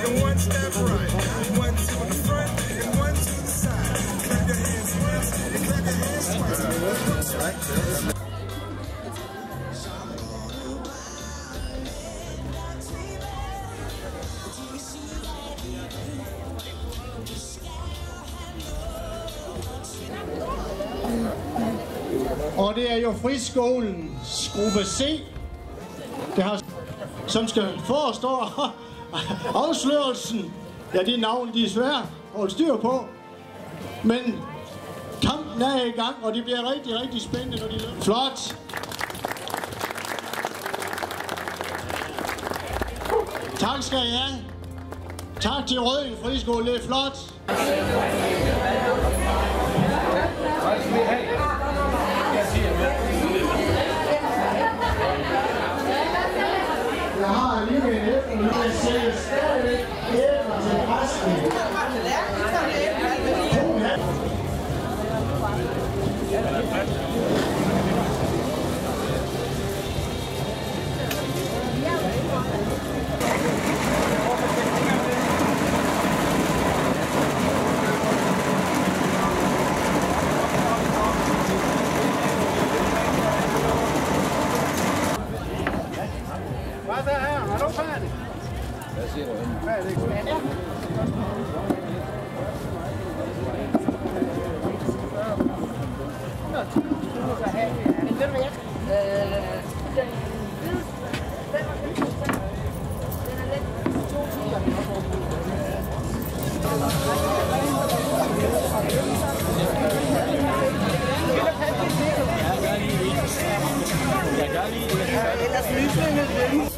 and one step right. One to the front and one to the side. Clap your hands once and clap your hands twice. Og det er jo friskolens gruppe C, som skal forestå afslørelsen. Ja, de navne, de er svære at holde styr på. Men kampen er i gang, og det bliver rigtig, rigtig spændende, når de løber. Flot! Tak skal I have. Tak til Rødding Friskole, det er flot. Jeg har alligevel en æbler, nu jeg ser stadigvæk æbler til resten. Hvad er her? Er du færdig? Hvad siger du? Færdig. Ja. Men ved du hvad jeg? Den er lidt 2 ellers lysende den.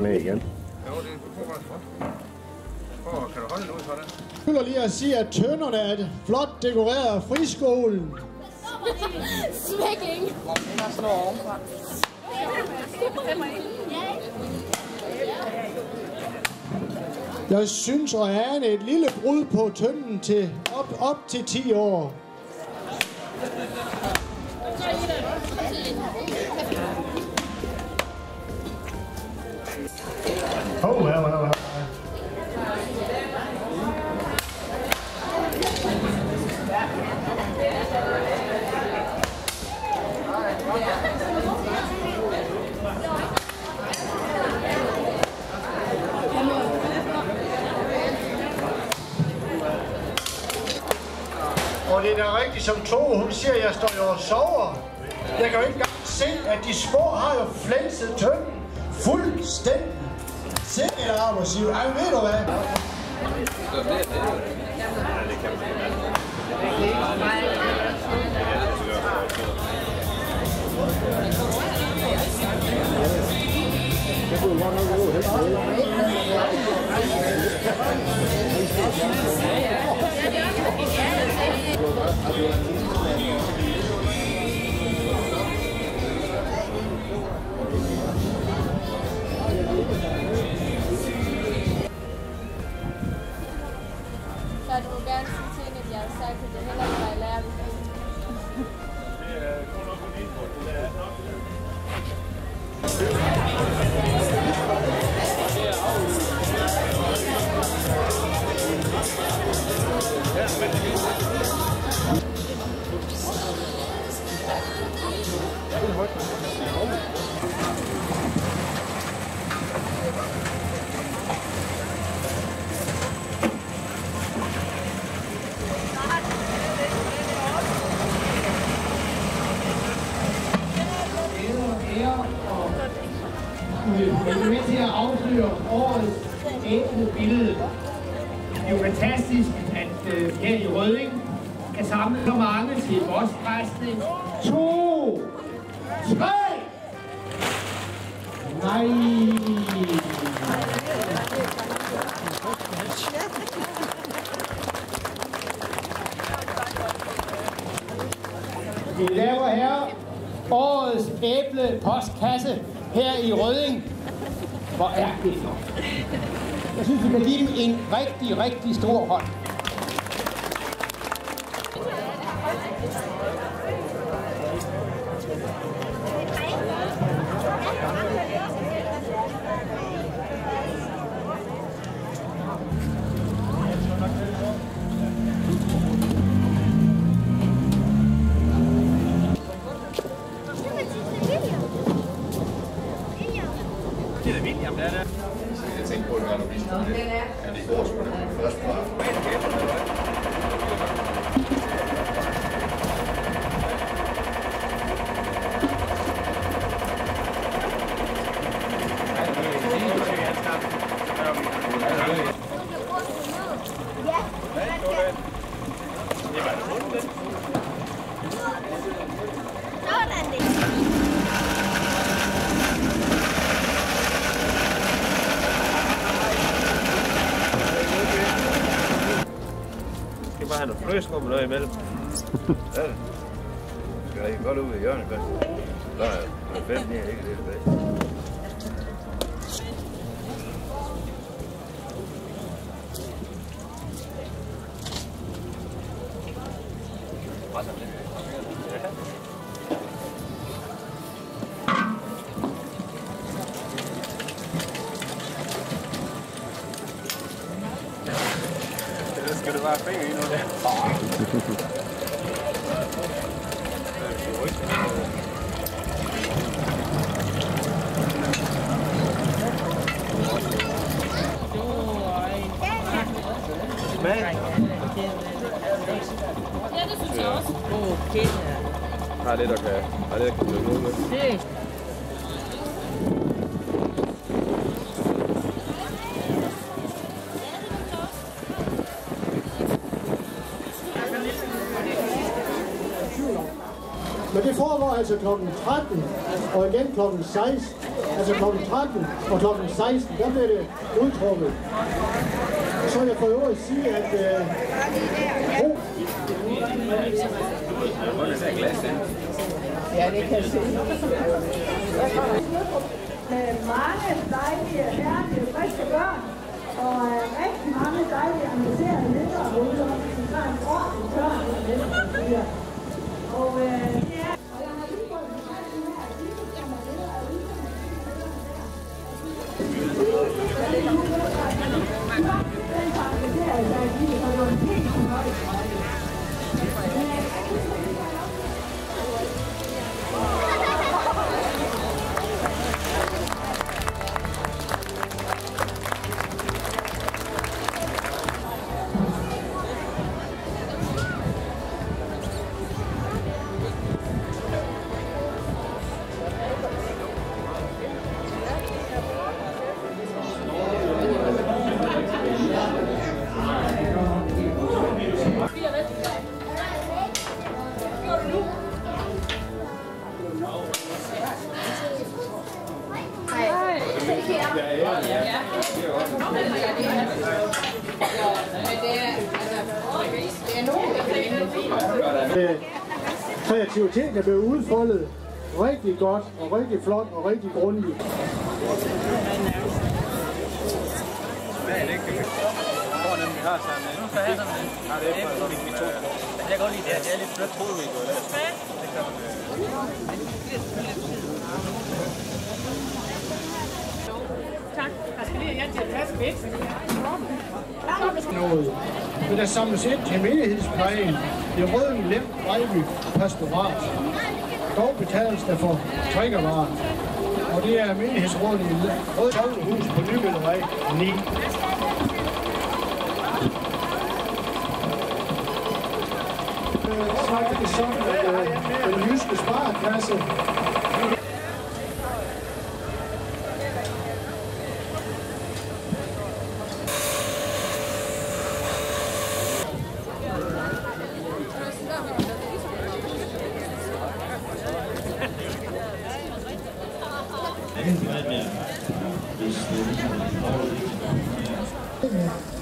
Igen. Kan du holde den ud for det? Jeg vil lige at sige, at tønderne er flot dekoreret af friskolen. Smækking. Der slår ovenfra. Jeg synes at ane et lille brud på tønden til op til 10 år. Og det er da rigtigt, som Tove, hun siger, at jeg står jo og sover. Jeg kan jo ikke engang se, at de små har jo flænset tønden fuldstændig. Sikkert arbejdsgiver. Ej, ved du hvad? Så du må gerne sige til hende, at jeg har sagt, at det heller ikke var i lærer. Jeg er med til at afsløre årets enkelte billede. Det er jo fantastisk, at her i Rødding kan samle så mange til bospræsning. 2, 3! Nej. Mine damer og herrer, årets æblepostkasse her i Rødding. Hvor er det flot. Jeg synes, vi kan give dem en rigtig, rigtig stor hånd. Jeg tænkte på, at når vi skulle at det går sgu først fra. Bare have noget flødeskum og noget imellem. Ja, det skal da ikke godt ud i hjørnet. Der er 5 ned, ikke det tilbage. Skal det bare fingre i nu der? Smag? Ja, det synes jeg også. Okay. Har det, der kan blive noget med. Det. Men det foregår altså kl. 13 og igen kl. 16. Altså kl. 13 og kl. 16, der bliver det udtrukket. Så vil jeg for øvrigt sige, at Ja, det kan jeg se. Med mange dejlige, herlige, friske børn, og rigtig mange dejlige, engagerede ledere herude, som tager en ordentlig tørn og næsten siger. Og det er... Og jeg har lige fået en den her artikel, som er leder af den praktiserer sig i livet, og det var en helt fornøjelse. Kreativiteten er blevet udfoldet rigtig godt og rigtig flot og rigtig grundigt. Jeg kan godt lide det her. Det er lidt blødt hoved, vi går der. Tak. Jeg skal lige hjælpe til at passe væk. Noget. Det der samles ind til menighedsplejen i Rødding Lem Vejby Pastorat. Dog betales der for drikkevarer. Og det er menighedsrådet i Rødding Hus på Nybøllervej 9. Så er det sådan, at den jyske sparekasse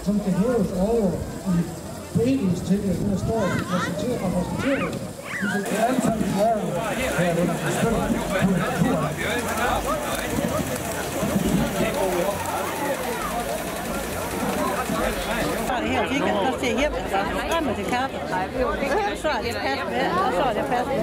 Som kan hæves over i foreningstillæg, der står og repræsenterer det. Det er alt sammen gøre her under Så er det her og kigger, så skal jeg hjem, så fremme til kaffe. Så er det fast med, og så er det fast med.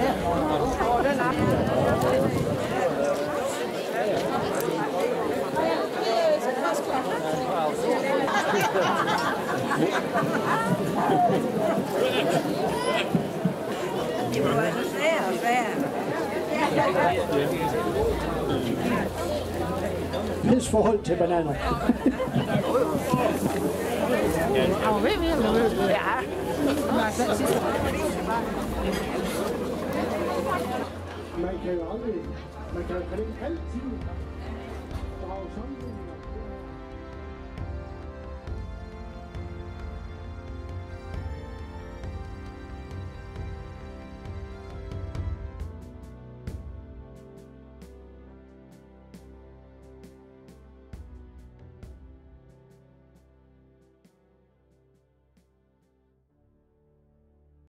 Det må være så svært og svært. Pils forhold til bananer. Man kan jo aldrig, man kan jo altid drage sammen.